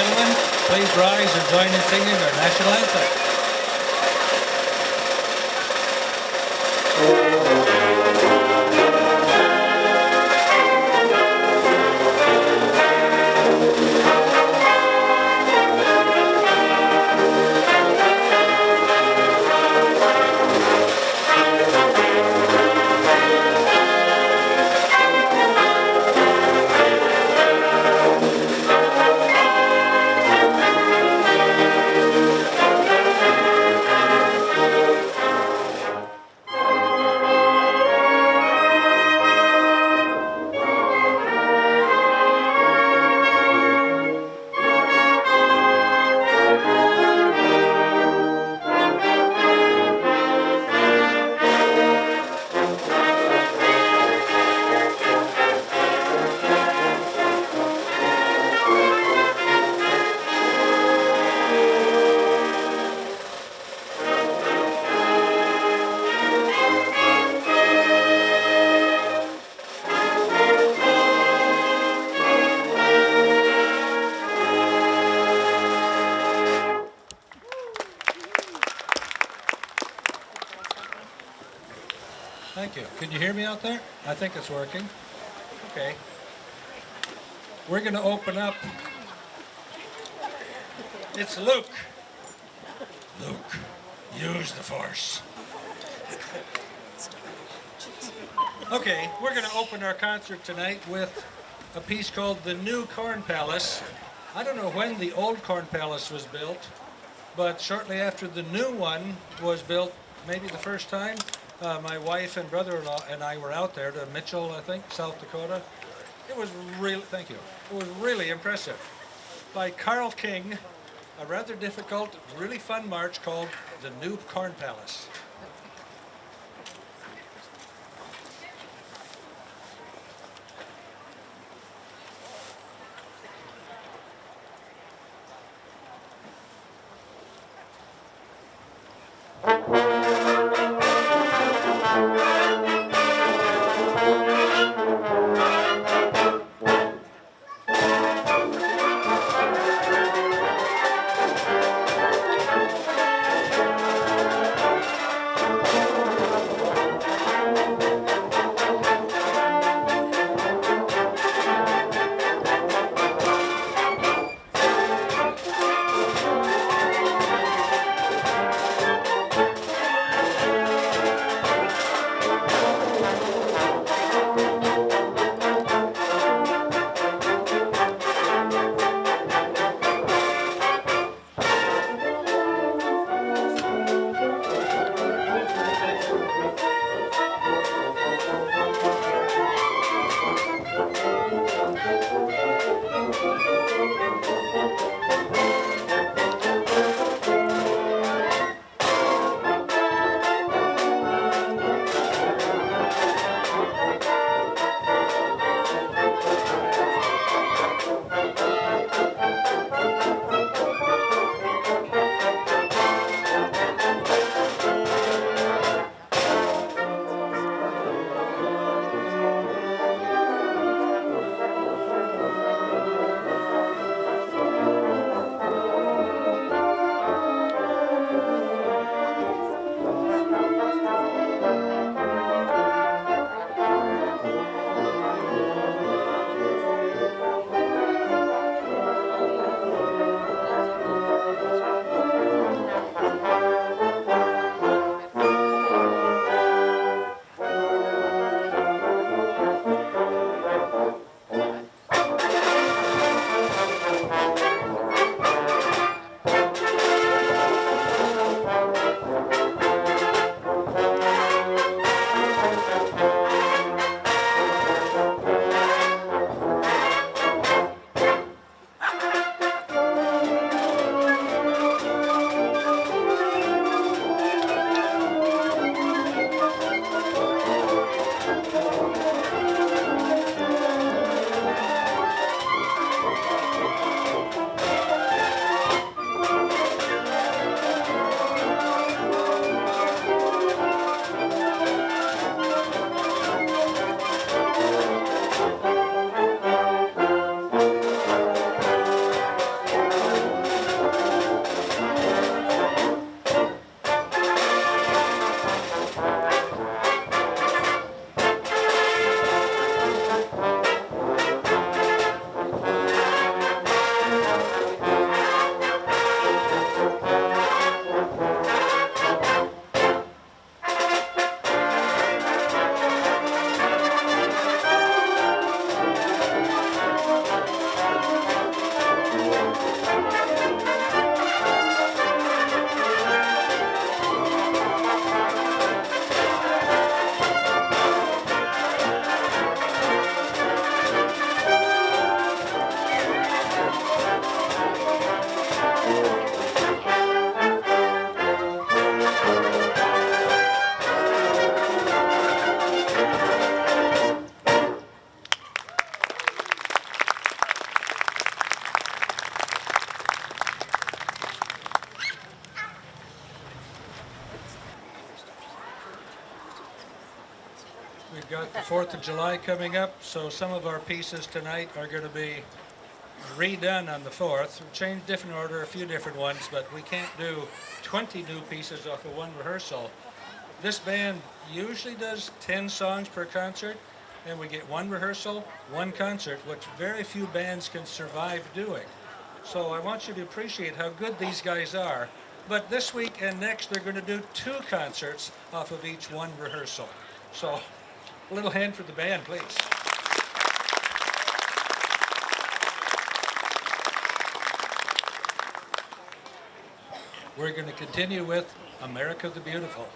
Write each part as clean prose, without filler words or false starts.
gentlemen, please rise and join in singing our national anthem. Thank you. Can you hear me out there? I think it's working. Okay. We're going to open up. It's Luke. Luke, use the Force. Okay, we're going to open our concert tonight with a piece called The New Corn Palace. I don't know when the old Corn Palace was built, but shortly after the new one was built, maybe the first time, my wife and brother-in-law and I were out there to Mitchell, I think, South Dakota. It was really, thank you, it was really impressive. By Carl King, a rather difficult, really fun march called The New Corn Palace. We've got the 4th of July coming up, so some of our pieces tonight are going to be redone on the 4th. We've changed different order, a few different ones, but we can't do 20 new pieces off of one rehearsal. This band usually does 10 songs per concert, and we get one rehearsal, one concert, which very few bands can survive doing. So I want you to appreciate how good these guys are. But this week and next, they're going to do 2 concerts off of each one rehearsal. So a little hand for the band, please. We're going to continue with America the Beautiful.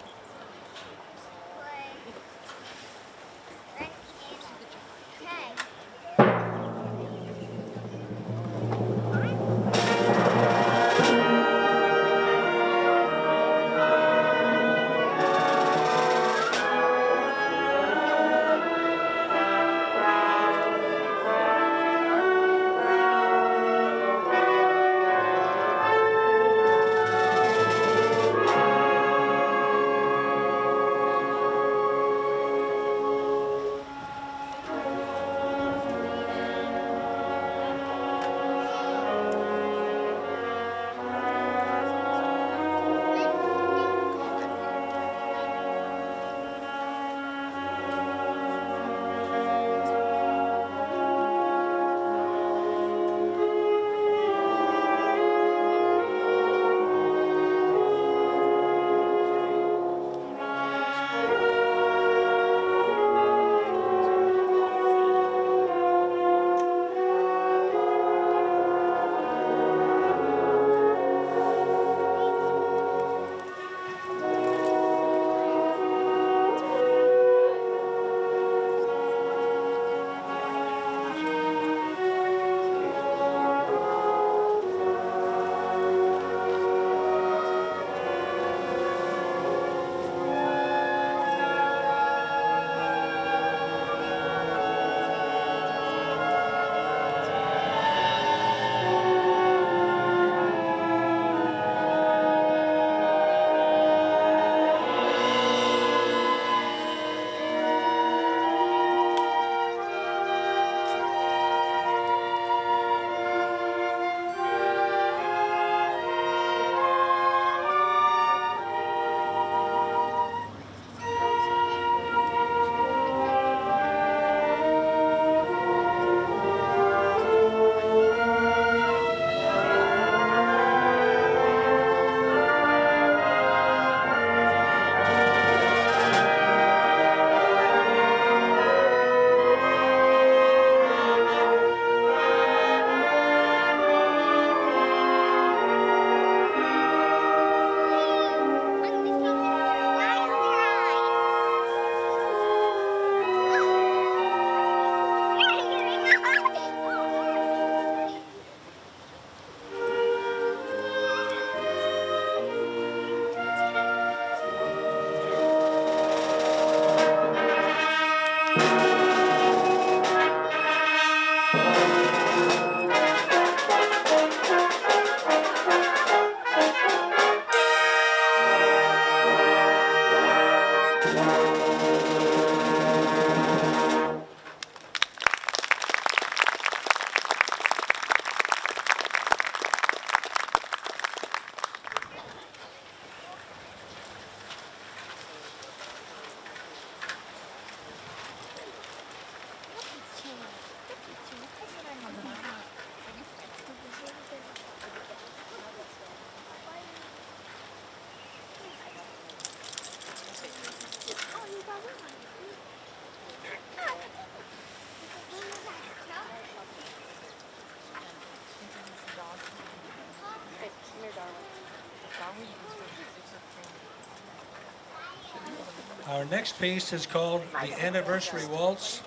Our next piece is called the Anniversary Waltz,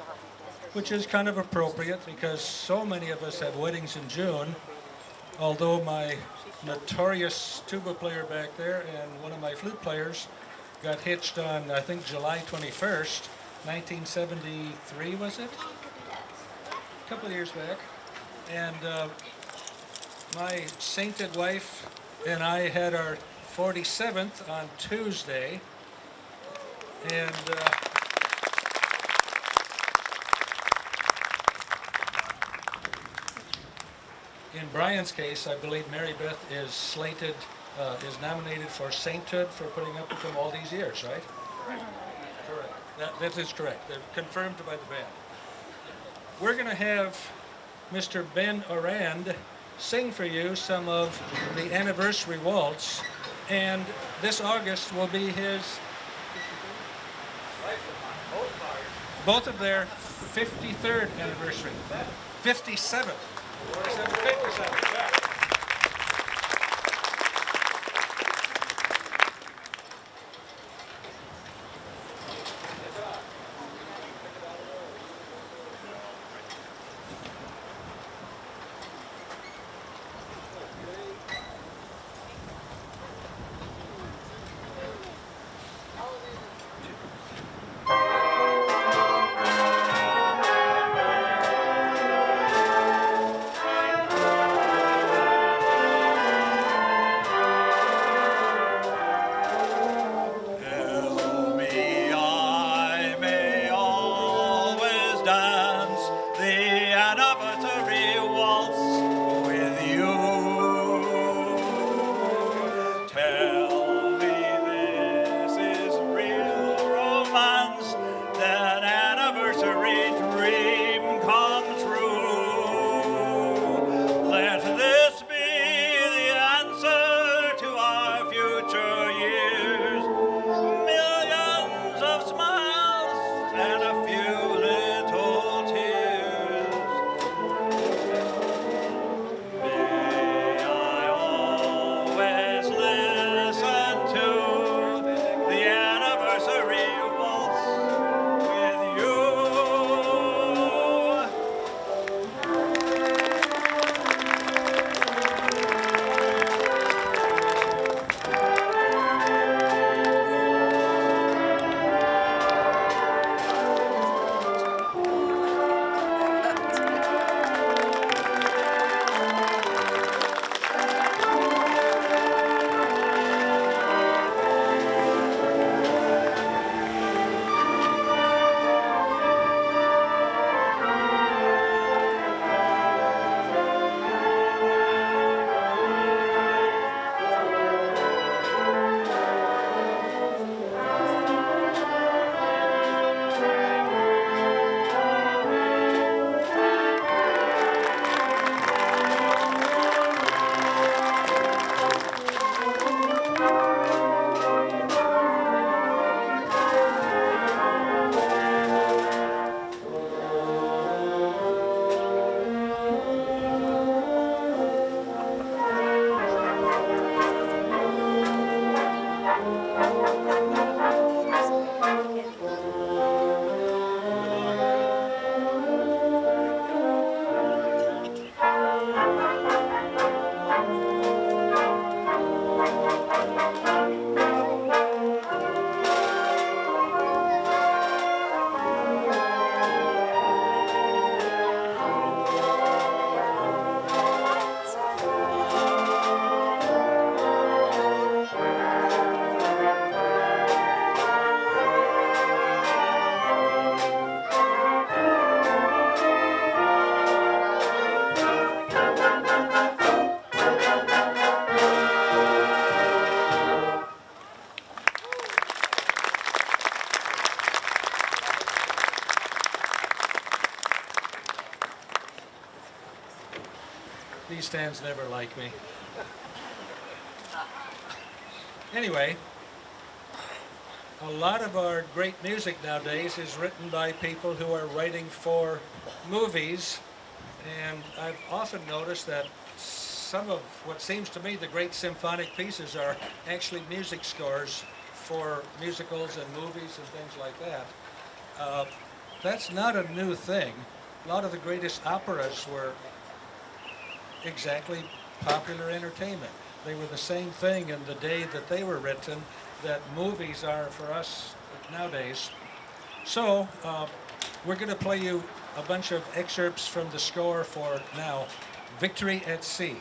which is kind of appropriate because so many of us have weddings in June, although my notorious tuba player back there and one of my flute players got hitched on, I think, July 21st, 1973, was it? A couple of years back. And my sainted wife and I had our 47th on Tuesday. And In Brian's case, I believe Mary Beth is is nominated for sainthood for putting up with him all these years, right? Correct. That is correct. They're confirmed by the band. We're going to have Mr. Ben Orand sing for you some of the anniversary waltz, and this August will be his, both of their 53rd anniversary. 57th. 57th. Yeah. These stands never like me. Anyway, a lot of our great music nowadays is written by people who are writing for movies, and I've often noticed that some of what seems to me the great symphonic pieces are actually music scores for musicals and movies and things like that. That's not a new thing. A lot of the greatest operas were exactly popular entertainment. They were the same thing in the day that they were written that movies are for us nowadays. So we're going to play you a bunch of excerpts from the score for now, Victory at Sea.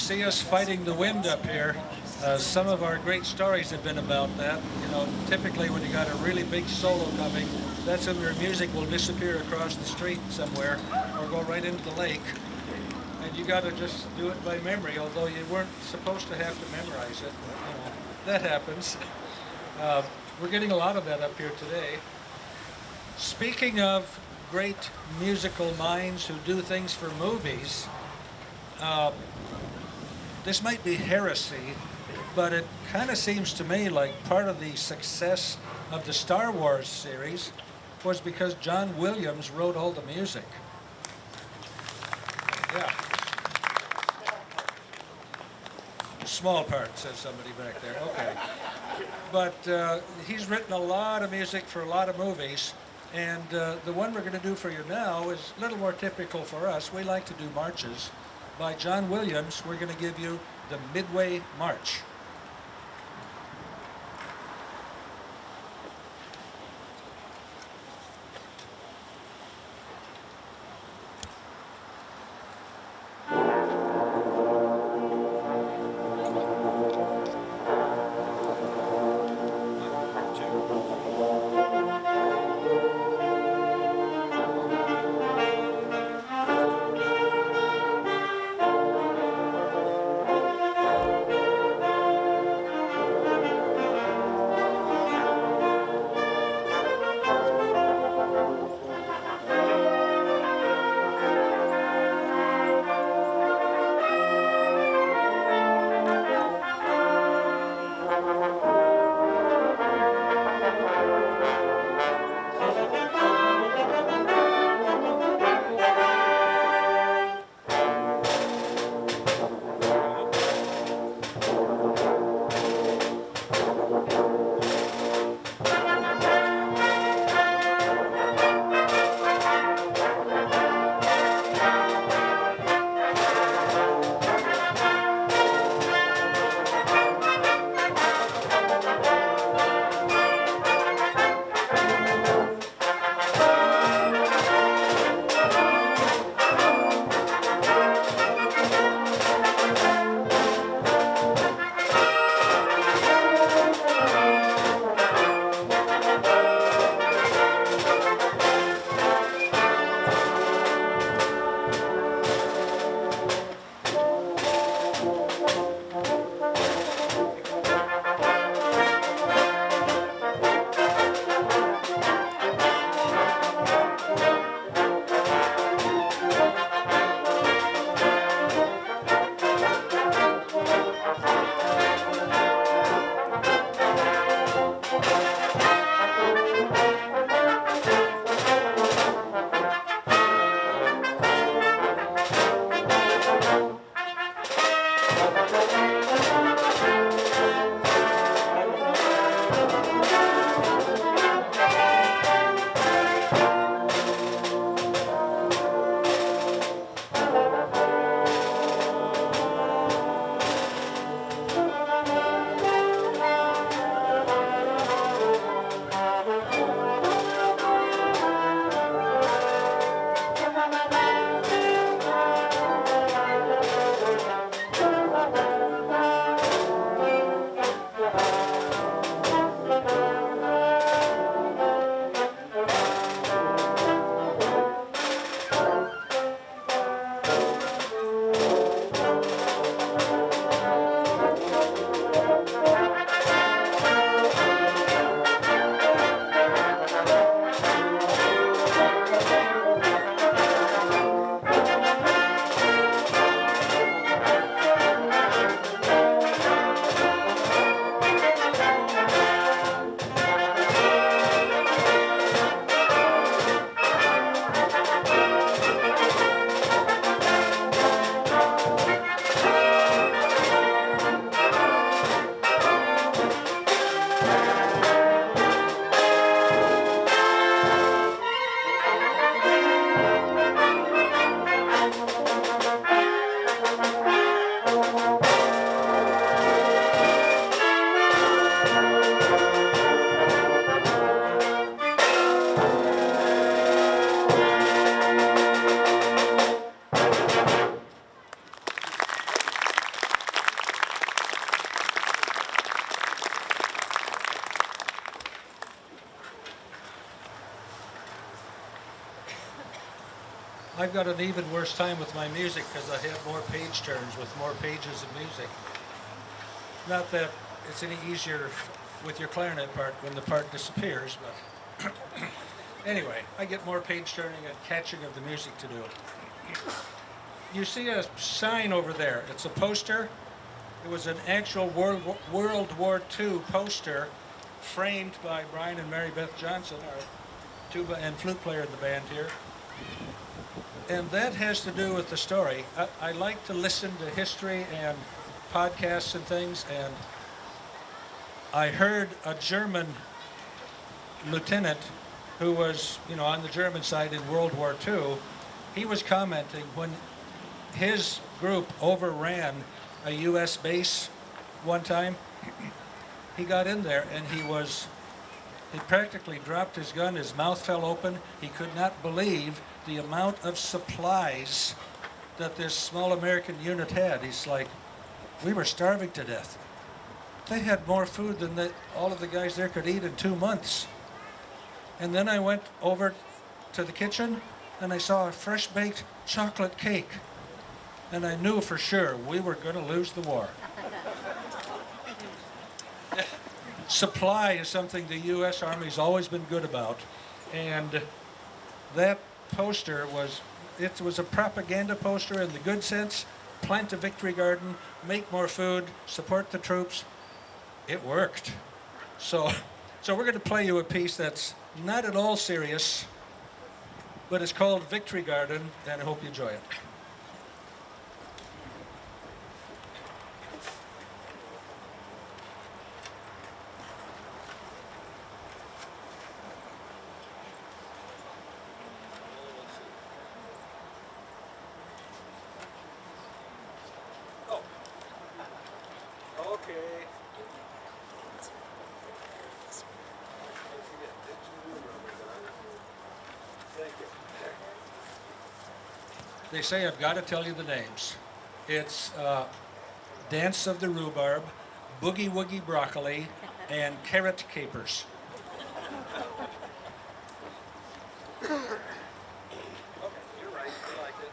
see us fighting the wind up here. Some of our great stories have been about that. You know, typically when you got a really big solo coming, that's when your music will disappear across the street somewhere or go right into the lake. And you got to just do it by memory, although you weren't supposed to have to memorize it. You know, that happens. We're getting a lot of that up here today. Speaking of great musical minds who do things for movies, this might be heresy, but it kind of seems to me like part of the success of the Star Wars series was because John Williams wrote all the music. Yeah. Small part, says somebody back there. Okay. But he's written a lot of music for a lot of movies, and the one we're going to do for you now is a little more typical for us. We like to do marches. By John Williams, we're going to give you the Midway March. I've got an even worse time with my music because I have more page turns with more pages of music. Not that it's any easier with your clarinet part when the part disappears, but anyway, I get more page turning and catching of the music to do. You see a sign over there. It's a poster. It was an actual World War II poster framed by Brian and Mary Beth Johnson, our tuba and flute player in the band here. And that has to do with the story. I like to listen to history and podcasts and things, and I heard a German lieutenant who was, on the German side in World War II. He was commenting when his group overran a U.S. base one time. He got in there and he practically dropped his gun. His mouth fell open. He could not believe the amount of supplies that this small American unit had. He's like, we were starving to death. They had more food than all of the guys there could eat in 2 months. And then I went over to the kitchen and I saw a fresh baked chocolate cake. And I knew for sure we were going to lose the war. Supply is something the U.S. Army's always been good about. And that poster was a propaganda poster in the good sense. Plant a victory garden, make more food, support the troops. It worked. So we're going to play you a piece that's not at all serious, but it's called Victory Garden, and I hope you enjoy it. They say I've got to tell you the names. It's Dance of the Rhubarb, Boogie Woogie Broccoli, and Carrot Capers. Okay, you're right. You liked it.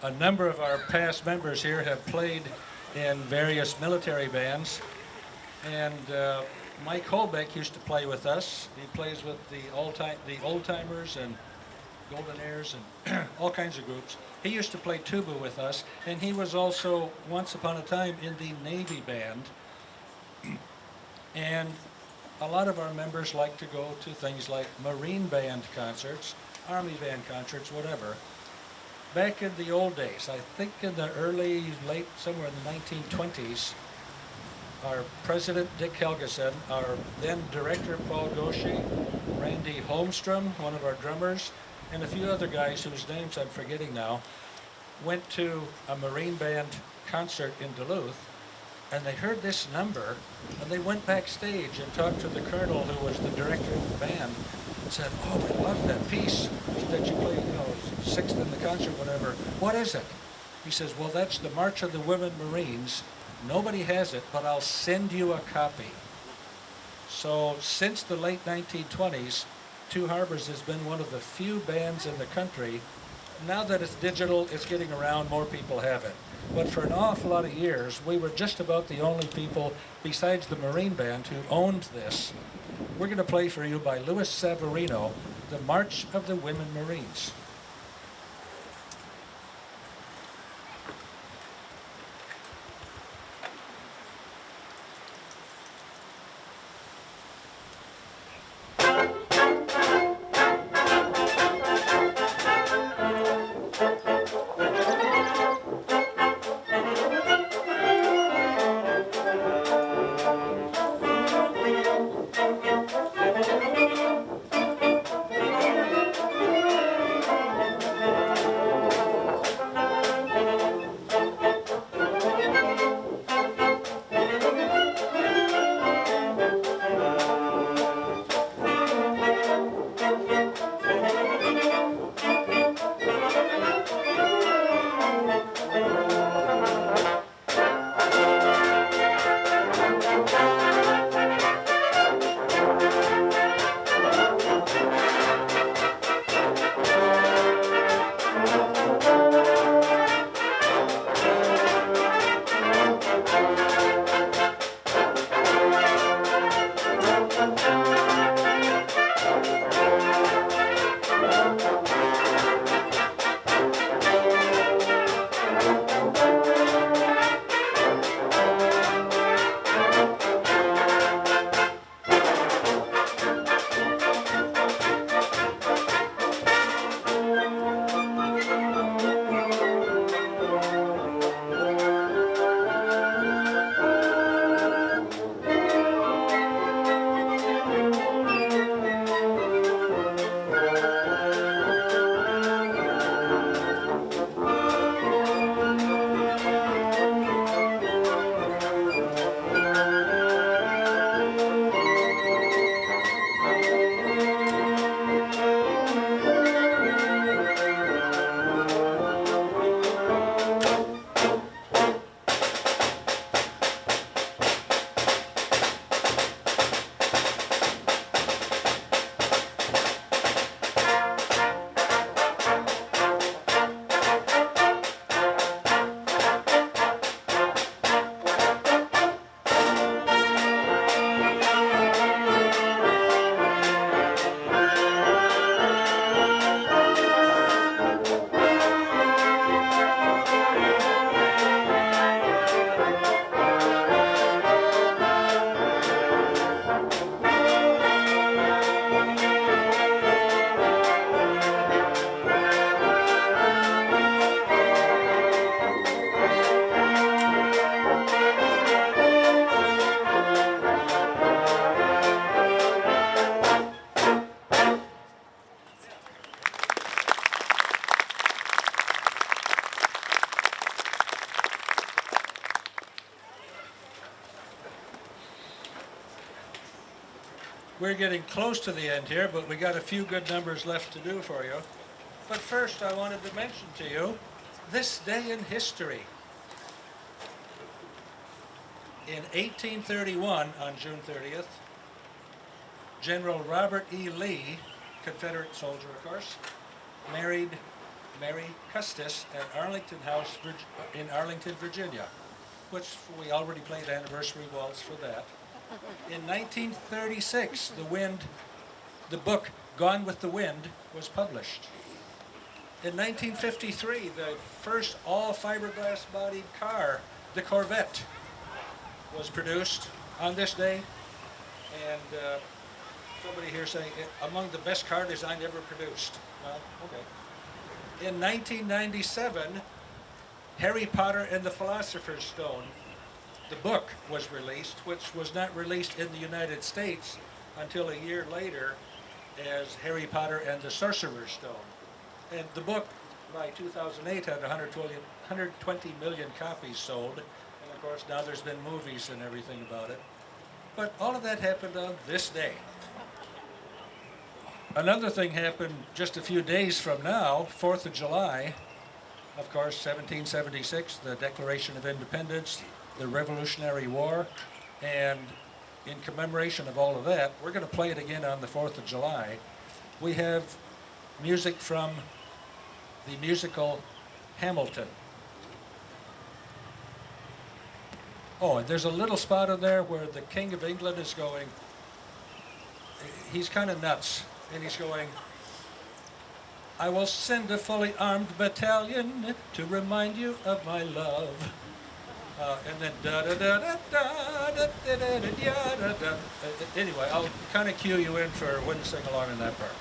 A number of our past members here have played in various military bands, and Mike Holbeck used to play with us. He plays with the Old Timers and Golden Airs and all kinds of groups. He used to play tuba with us, and he was also once upon a time in the Navy band. And a lot of our members like to go to things like Marine band concerts, Army band concerts, whatever. Back in the old days, I think in the late, somewhere in the 1920s, our president, Dick Helgeson, our then director, Paul Gauche, Randy Holmstrom, one of our drummers, and a few other guys whose names I'm forgetting now, went to a Marine band concert in Duluth, and they heard this number, and they went backstage and talked to the colonel, who was the director of the band, and said, "Oh, we love that piece that you played, sixth in the concert, whatever. What is it?" He says, "Well, that's the March of the Women Marines. Nobody has it, but I'll send you a copy." So since the late 1920s, Two Harbors has been one of the few bands in the country. Now that it's digital, it's getting around, more people have it. But for an awful lot of years, we were just about the only people, besides the Marine band, who owned this. We're going to play for you by Louis Savarino, the March of the Women Marines. We're getting close to the end here, but we got a few good numbers left to do for you. But first, I wanted to mention to you this day in history. In 1831, on June 30th, General Robert E. Lee, Confederate soldier, of course, married Mary Custis at Arlington House in Arlington, Virginia, which we already played anniversary waltz for that. In 1936, the book Gone with the Wind was published. In 1953, the first all-fiberglass bodied car, the Corvette, was produced on this day. And somebody here saying, among the best car design ever produced. Well, okay. In 1997, Harry Potter and the Philosopher's Stone, the book, was released, which was not released in the United States until a year later as Harry Potter and the Sorcerer's Stone. And the book, by 2008, had 120 million copies sold. And of course, now there's been movies and everything about it. But all of that happened on this day. Another thing happened just a few days from now, 4th of July, of course, 1776, the Declaration of Independence, the Revolutionary War, and in commemoration of all of that, we're going to play it again on the 4th of July. We have music from the musical Hamilton. Oh, and there's a little spot in there where the King of England is going, he's kind of nuts, and he's going, I will send a fully armed battalion to remind you of my love. And then da da da da da da da da da da da. Anyway, I'll kind of cue you in for when to sing along in that part.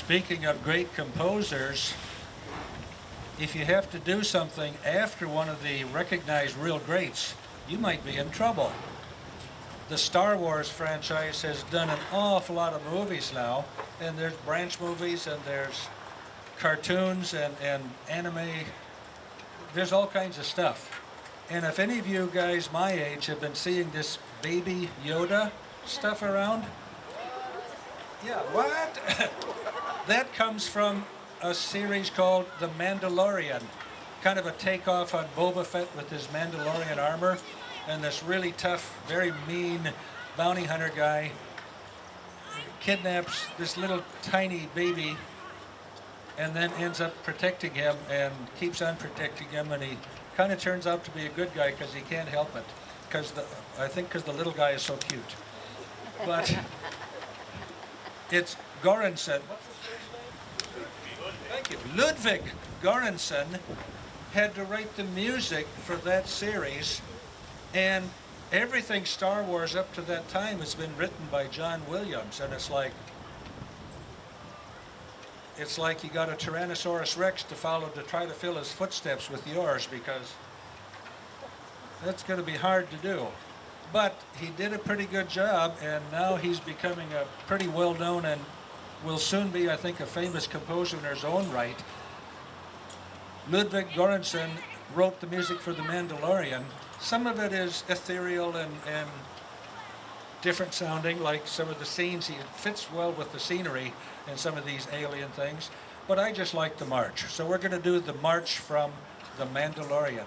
Speaking of great composers, if you have to do something after one of the recognized real greats, you might be in trouble. The Star Wars franchise has done an awful lot of movies now, and there's branch movies and there's cartoons and anime. There's all kinds of stuff. And if any of you guys my age have been seeing this Baby Yoda stuff around, yeah, what? That comes from a series called The Mandalorian, kind of a takeoff on Boba Fett with his Mandalorian armor, and this really tough, very mean bounty hunter guy kidnaps this little tiny baby and then ends up protecting him and keeps on protecting him, and he kind of turns out to be a good guy because he can't help it, I think because the little guy is so cute. But it's Göransson. Thank you. Ludwig Göransson had to write the music for that series, and everything Star Wars up to that time has been written by John Williams, and it's like you got a Tyrannosaurus Rex to follow to try to fill his footsteps with yours, because that's going to be hard to do. But he did a pretty good job, and now he's becoming a pretty well-known and will soon be, I think, a famous composer in his own right. Ludwig Göransson wrote the music for The Mandalorian. Some of it is ethereal and different sounding, like some of the scenes. It fits well with the scenery and some of these alien things. But I just like the march. So we're going to do the march from The Mandalorian.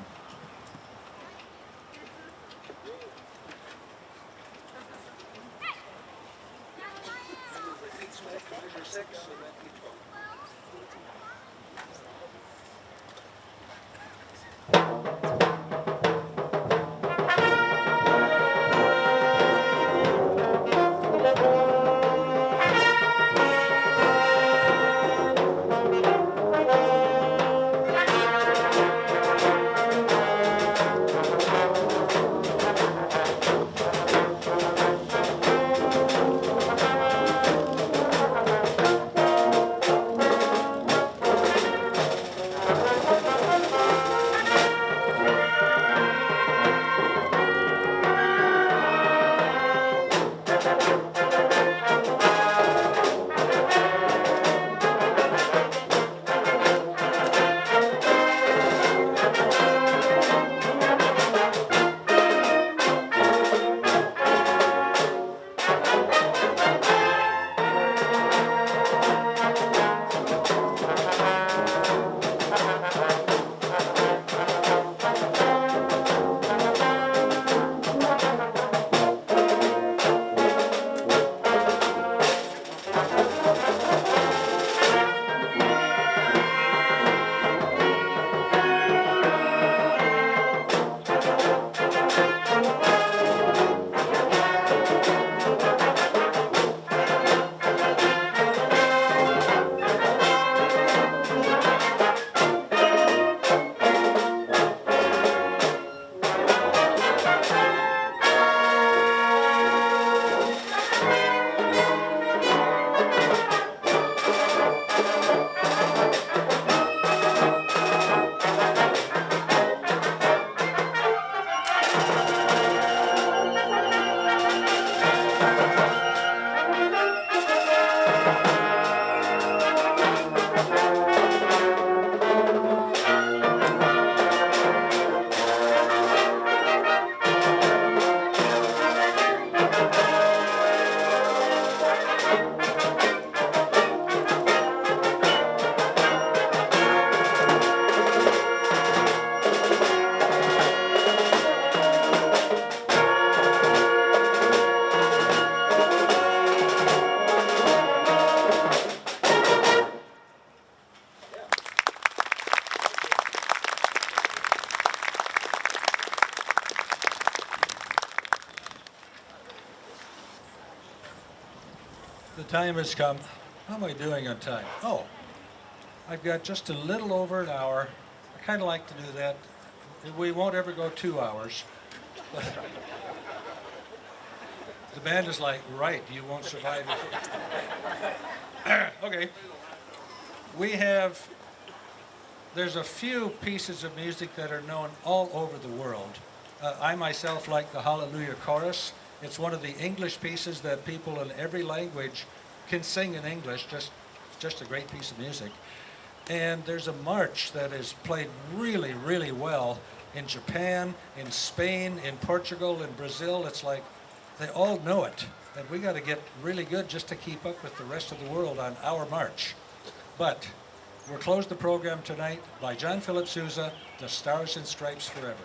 The time has come. How am I doing on time? Oh, I've got just a little over an hour. I kind of like to do that. We won't ever go 2 hours. But the band is like, right, you won't survive it. Okay, we have, there's a few pieces of music that are known all over the world. I myself like the Hallelujah Chorus. It's one of the English pieces that people in every language can sing in English, just a great piece of music. And there's a march that is played really, really well in Japan, in Spain, in Portugal, in Brazil. It's like they all know it. And we got to get really good just to keep up with the rest of the world on our march. But we'll close the program tonight by John Philip Sousa, The Stars and Stripes Forever.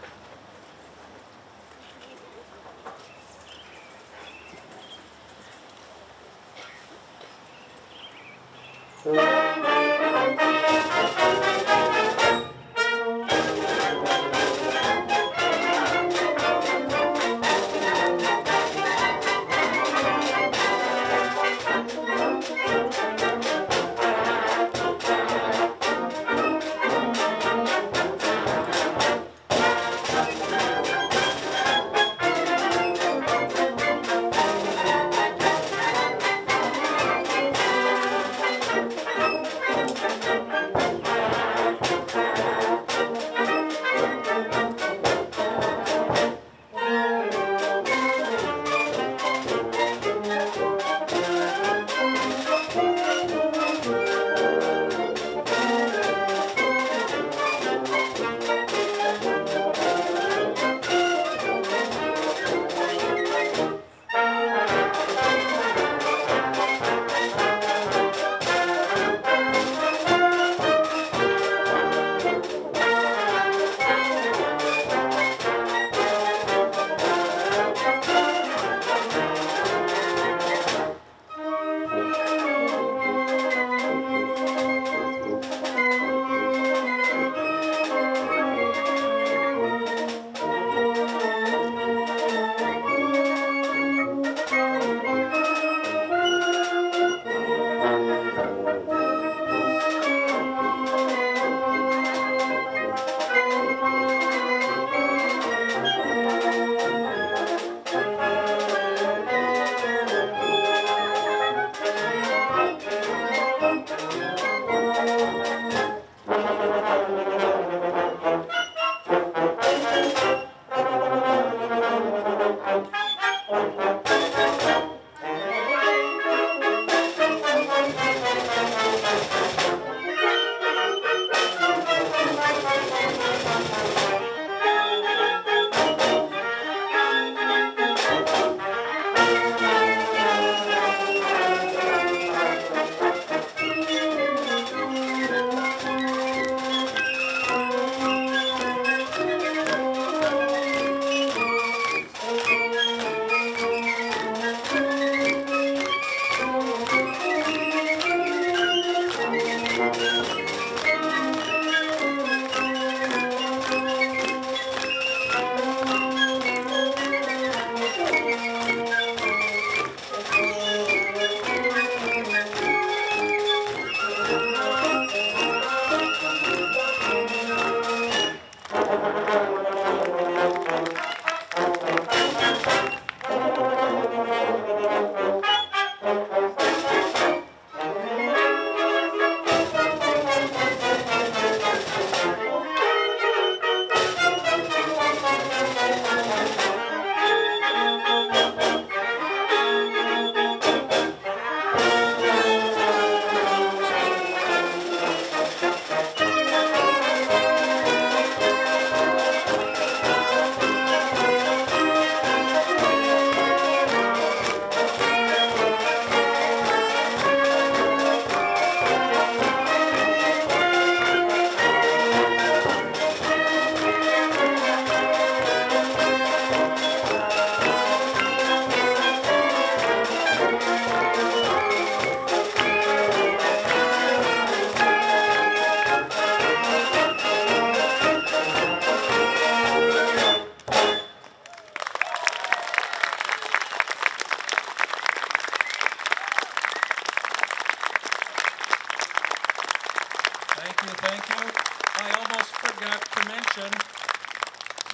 Thank you. I almost forgot to mention,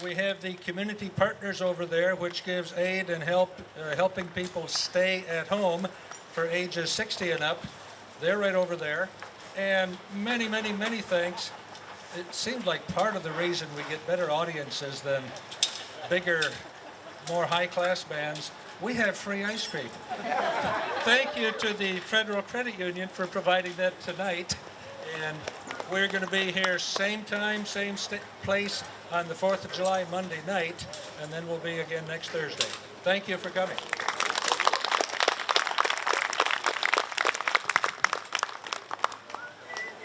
we have the community partners over there, which gives aid and helping people stay at home for ages 60 and up. They're right over there. And many, many, many thanks. It seems like part of the reason we get better audiences than bigger, more high-class bands, we have free ice cream. Thank you to the Federal Credit Union for providing that tonight. And we're going to be here same time, same place on the 4th of July Monday night, and then we'll be again next Thursday. Thank you for coming.